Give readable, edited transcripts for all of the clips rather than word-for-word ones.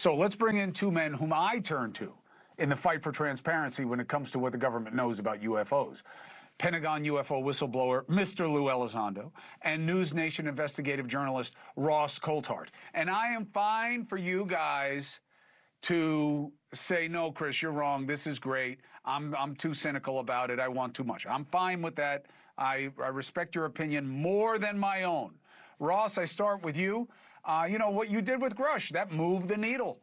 So let's bring in two men whom I turn to in the fight for transparency when it comes to what the government knows about UFOs. Pentagon UFO whistleblower Mr. Lou Elizondo and NewsNation investigative journalist Ross Coulthart. And I am fine for you guys to say, no, Chris, you're wrong. This is great. I'm too cynical about it. I want too much. I'm fine with that. I respect your opinion more than my own. Ross, I start with you. You know, what you did with Grush, that moved the needle.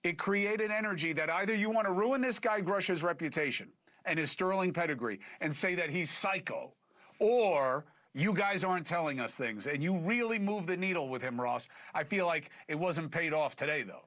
It created energy that either you want to ruin this guy Grush's reputation and his sterling pedigree and say that he's psycho, or you guys aren't telling us things, and you really moved the needle with him, Ross. I feel like it wasn't paid off today, though.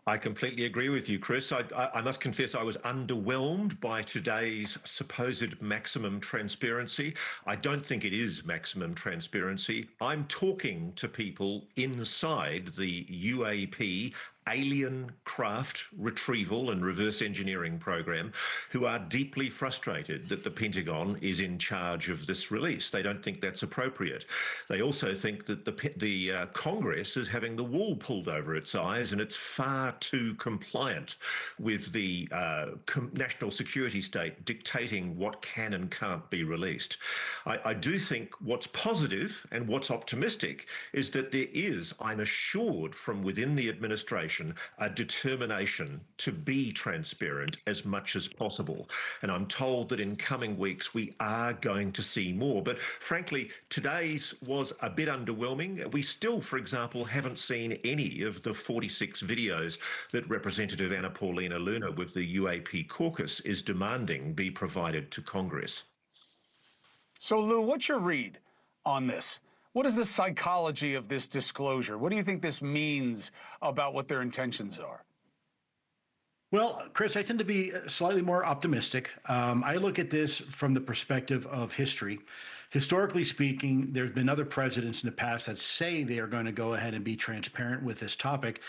I completely agree with you, Chris. I must confess I was underwhelmed by today's supposed maximum transparency. I don't think it is maximum transparency. I'm talking to people inside the UAP alien craft retrieval and reverse engineering program who are deeply frustrated that the Pentagon is in charge of this release. They don't think that's appropriate. They also think that the Congress is having the wool pulled over its eyes, and it's far too compliant with the national security state dictating what can and can't be released. I do think what's positive and what's optimistic is that there is, I'm assured, from within the administration, a determination to be transparent as much as possible. And I'm told that in coming weeks, we are going to see more. But frankly, today's was a bit underwhelming. We still, for example, haven't seen any of the 46 videos that Representative Anna Paulina Luna with the UAP caucus is demanding be provided to Congress. So, Lou, what's your read on this? What is the psychology of this disclosure? What do you think this means about what their intentions are? Well, Chris, I tend to be slightly more optimistic. I look at this from the perspective of history. Historically speaking, there's been other presidents in the past that say they are going to go ahead and be transparent with this topic,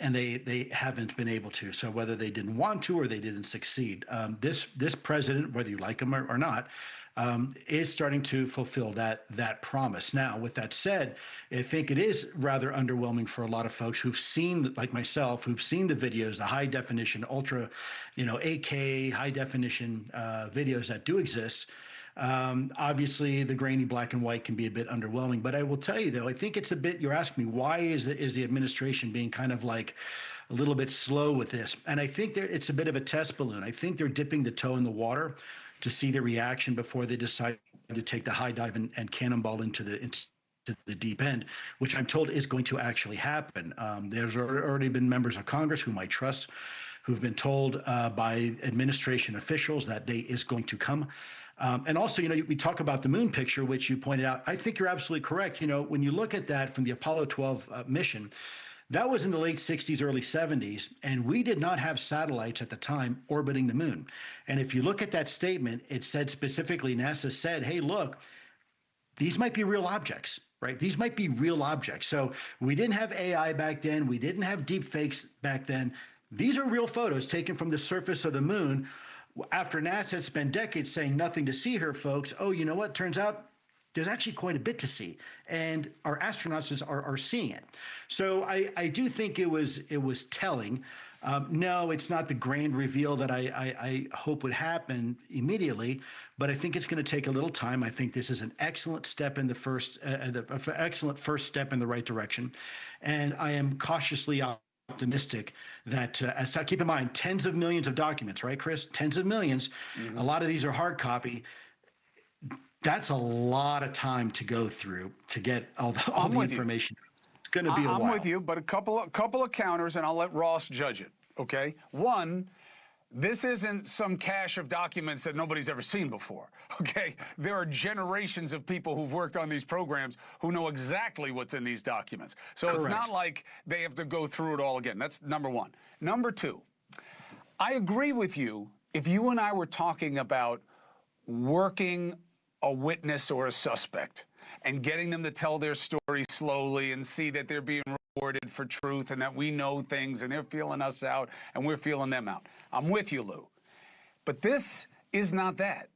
and they haven't been able to. So whether they didn't want to or they didn't succeed, this president, whether you like him or not, is starting to fulfill that promise. Now, with that said, I think it is rather underwhelming for a lot of folks who've seen, like myself, who've seen the videos, the high definition, ultra, 8K, high definition videos that do exist. Obviously, the grainy black and white can be a bit underwhelming, but I will tell you, though, I think it's a bit, you're asking me, why is the administration being kind of like a little bit slow with this? And I think it's a bit of a test balloon. I think they're dipping the toe in the water to see the reaction before they decide to take the high dive and cannonball into the deep end, which I'm told is going to actually happen. There's already been members of Congress whom I trust who've been told by administration officials that day is going to come. And also, we talk about the moon picture, which you pointed out. I think you're absolutely correct. When you look at that from the Apollo 12 mission, that was in the late 60s, early 70s, and we did not have satellites at the time orbiting the moon. And if you look at that statement, it said specifically, NASA said, hey, look, these might be real objects, right? These might be real objects. So we didn't have AI back then. We didn't have deep fakes back then. These are real photos taken from the surface of the moon. After NASA had spent decades saying nothing to see here, folks, oh, you know what? Turns out there's actually quite a bit to see, and our astronauts are seeing it. So I do think it was telling. No, it's not the grand reveal that I hope would happen immediately, but I think it's going to take a little time. I think this is an excellent step in excellent first step in the right direction, and I am cautiously optimistic that, keep in mind, tens of millions of documents, right, Chris? Tens of millions. Mm-hmm. A lot of these are hard copy. That's a lot of time to go through to get all the information. It's going to be a while. I'm with you, but a couple of counters, and I'll let Ross judge it, okay? One, this isn't some cache of documents that nobody's ever seen before, okay? There are generations of people who've worked on these programs who know exactly what's in these documents. So Correct. It's not like they have to go through it all again. That's number one. Number two, I agree with you if you and I were talking about working a witness or a suspect and getting them to tell their story slowly and see that they're being rewarded for truth and that we know things and they're feeling us out and we're feeling them out. I'm with you, Lou. But this is not that.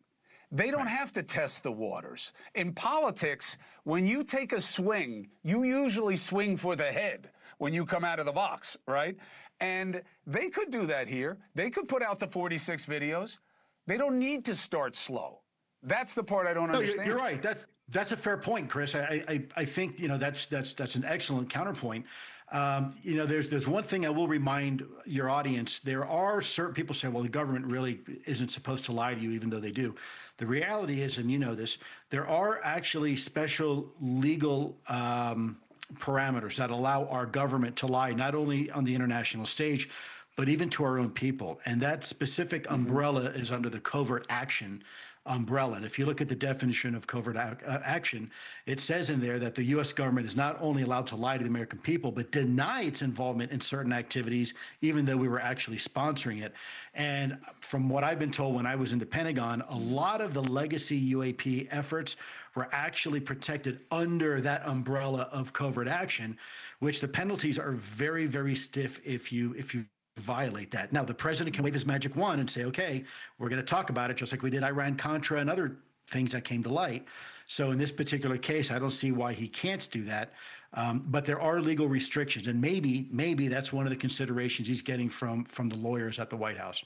They don't have to test the waters. In politics, when you take a swing, you usually swing for the head. when you come out of the box, right? And they could do that here. They could put out the 46 videos. They don't need to start slow. That's the part I don't understand. You're right. That's a fair point, Chris. I think that's an excellent counterpoint. There's one thing I will remind your audience. There are certain people say, well, the government really isn't supposed to lie to you, even though they do. The reality is, and you know this, there are actually special legal parameters that allow our government to lie, not only on the international stage, but even to our own people. And that specific umbrella is under the covert action umbrella. And if you look at the definition of covert action, it says in there that the U.S. government is not only allowed to lie to the American people, but deny its involvement in certain activities, even though we were actually sponsoring it. And from what I've been told when I was in the Pentagon, a lot of the legacy UAP efforts were actually protected under that umbrella of covert action, which the penalties are very, very stiff if you violate that. Now, the president can wave his magic wand and say, okay, we're going to talk about it, just like we did Iran-Contra and other things that came to light. So in this particular case, I don't see why he can't do that. But there are legal restrictions, and maybe that's one of the considerations he's getting from the lawyers at the White House.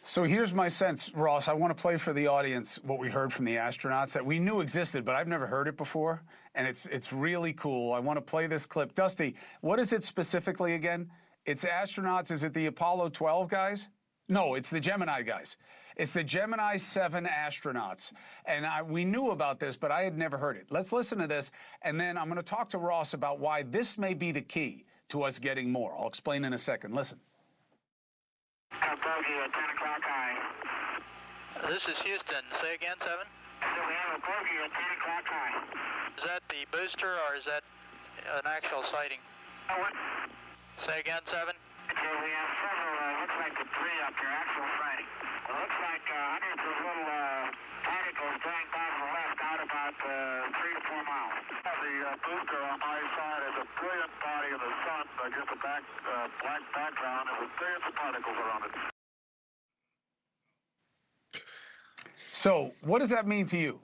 So here's my sense, Ross. I want to play for the audience what we heard from the astronauts that we knew existed, but I've never heard it before, and it's really cool. I want to play this clip. Dusty, what is it specifically again? It's astronauts. Is it the Apollo 12 guys? No, it's the Gemini guys. It's the Gemini 7 astronauts. And we knew about this, but I had never heard it. Let's listen to this, and then I'm going to talk to Ross about why this may be the key to us getting more. I'll explain in a second. Listen. Bogey at 10 o'clock high. This is Houston. Say again, 7? So we have a bogey at 10 o'clock high. Is that the booster or is that an actual sighting? Oh, what? Say again, 7? Okay, we have several, looks like debris up here, actual sighting. It looks like hundreds of little particles going by to the left out about 3 to 4 miles. The booster on my side is a brilliant body of the sun, just a black background, and with billions of particles around it. So what does that mean to you?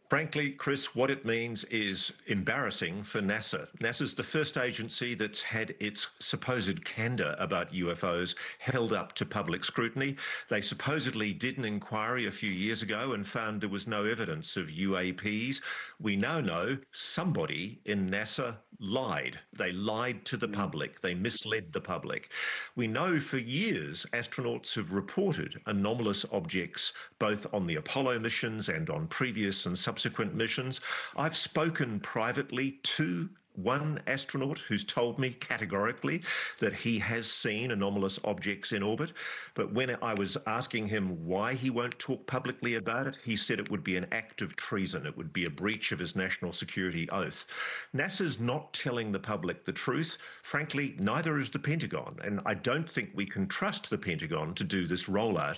Frankly, Chris, what it means is embarrassing for NASA. NASA's the first agency that's had its supposed candor about UFOs held up to public scrutiny. They supposedly did an inquiry a few years ago and found there was no evidence of UAPs. We now know somebody in NASA lied. They lied to the public. They misled the public. We know for years astronauts have reported anomalous objects both on the Apollo missions and on previous and subsequent missions. I've spoken privately to one astronaut who's told me categorically that he has seen anomalous objects in orbit. But when I was asking him why he won't talk publicly about it, he said it would be an act of treason. It would be a breach of his national security oath. NASA's not telling the public the truth. Frankly, neither is the Pentagon. And I don't think we can trust the Pentagon to do this rollout.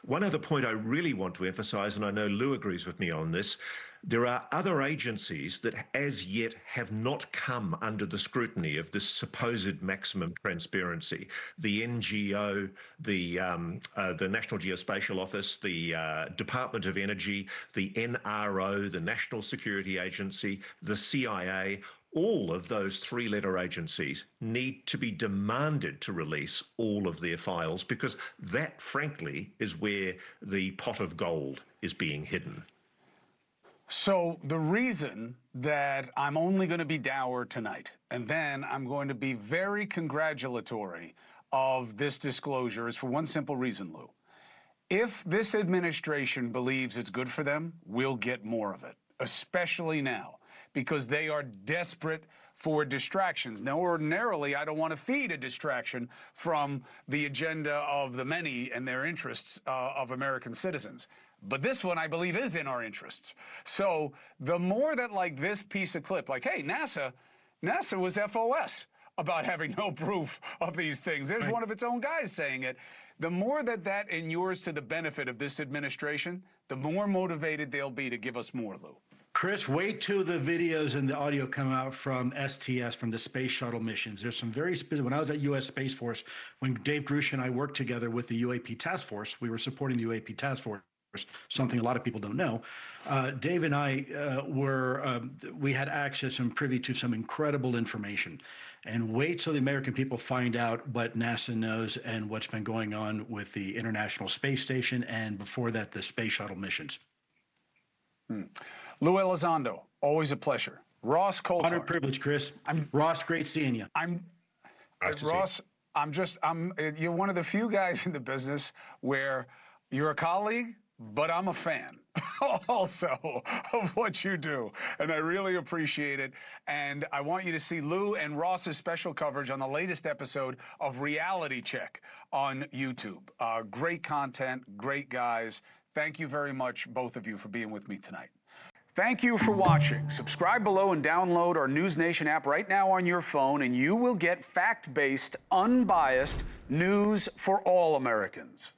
One other point I really want to emphasize, and I know Lou agrees with me on this, there are other agencies that as yet have not come under the scrutiny of this supposed maximum transparency. The NGO, the National Geospatial Office, the Department of Energy, the NRO, the National Security Agency, the CIA, all of those three-letter agencies need to be demanded to release all of their files because that, frankly, is where the pot of gold is being hidden. So the reason that I'm only going to be dour tonight, and then I'm going to be very congratulatory of this disclosure, is for one simple reason, Lou. If this administration believes it's good for them, we'll get more of it, especially now, because they are desperate for distractions. Now, ordinarily, I don't want to feed a distraction from the agenda of the many and their interests of American citizens. But this one, I believe, is in our interests. So the more that, like, this piece of clip, like, hey, NASA was FOS about having no proof of these things. There's one of its own guys saying it. The more that that inures to the benefit of this administration, the more motivated they'll be to give us more, Lou. Chris, wait till the videos and the audio come out from STS, from the space shuttle missions. There's some very specific. When I was at U.S. Space Force, when Dave Grush and I worked together with the UAP task force, we were supporting the UAP task force. something a lot of people don't know. Dave and I we had access and privy to some incredible information. And wait till the American people find out what NASA knows and what's been going on with the International Space Station, and before that, the space shuttle missions. Lou Elizondo, always a pleasure. Ross Coulthart. Honor and privilege, Chris. Ross, great seeing you. Ross, you're one of the few guys in the business where you're a colleague, but I'm a fan also of what you do. And I really appreciate it. And I want you to see Lou and Ross's special coverage on the latest episode of Reality Check on YouTube. Great content, great guys. Thank you very much, both of you, for being with me tonight. Thank you for watching. Subscribe below and download our NewsNation app right now on your phone, and you will get fact-based, unbiased news for all Americans.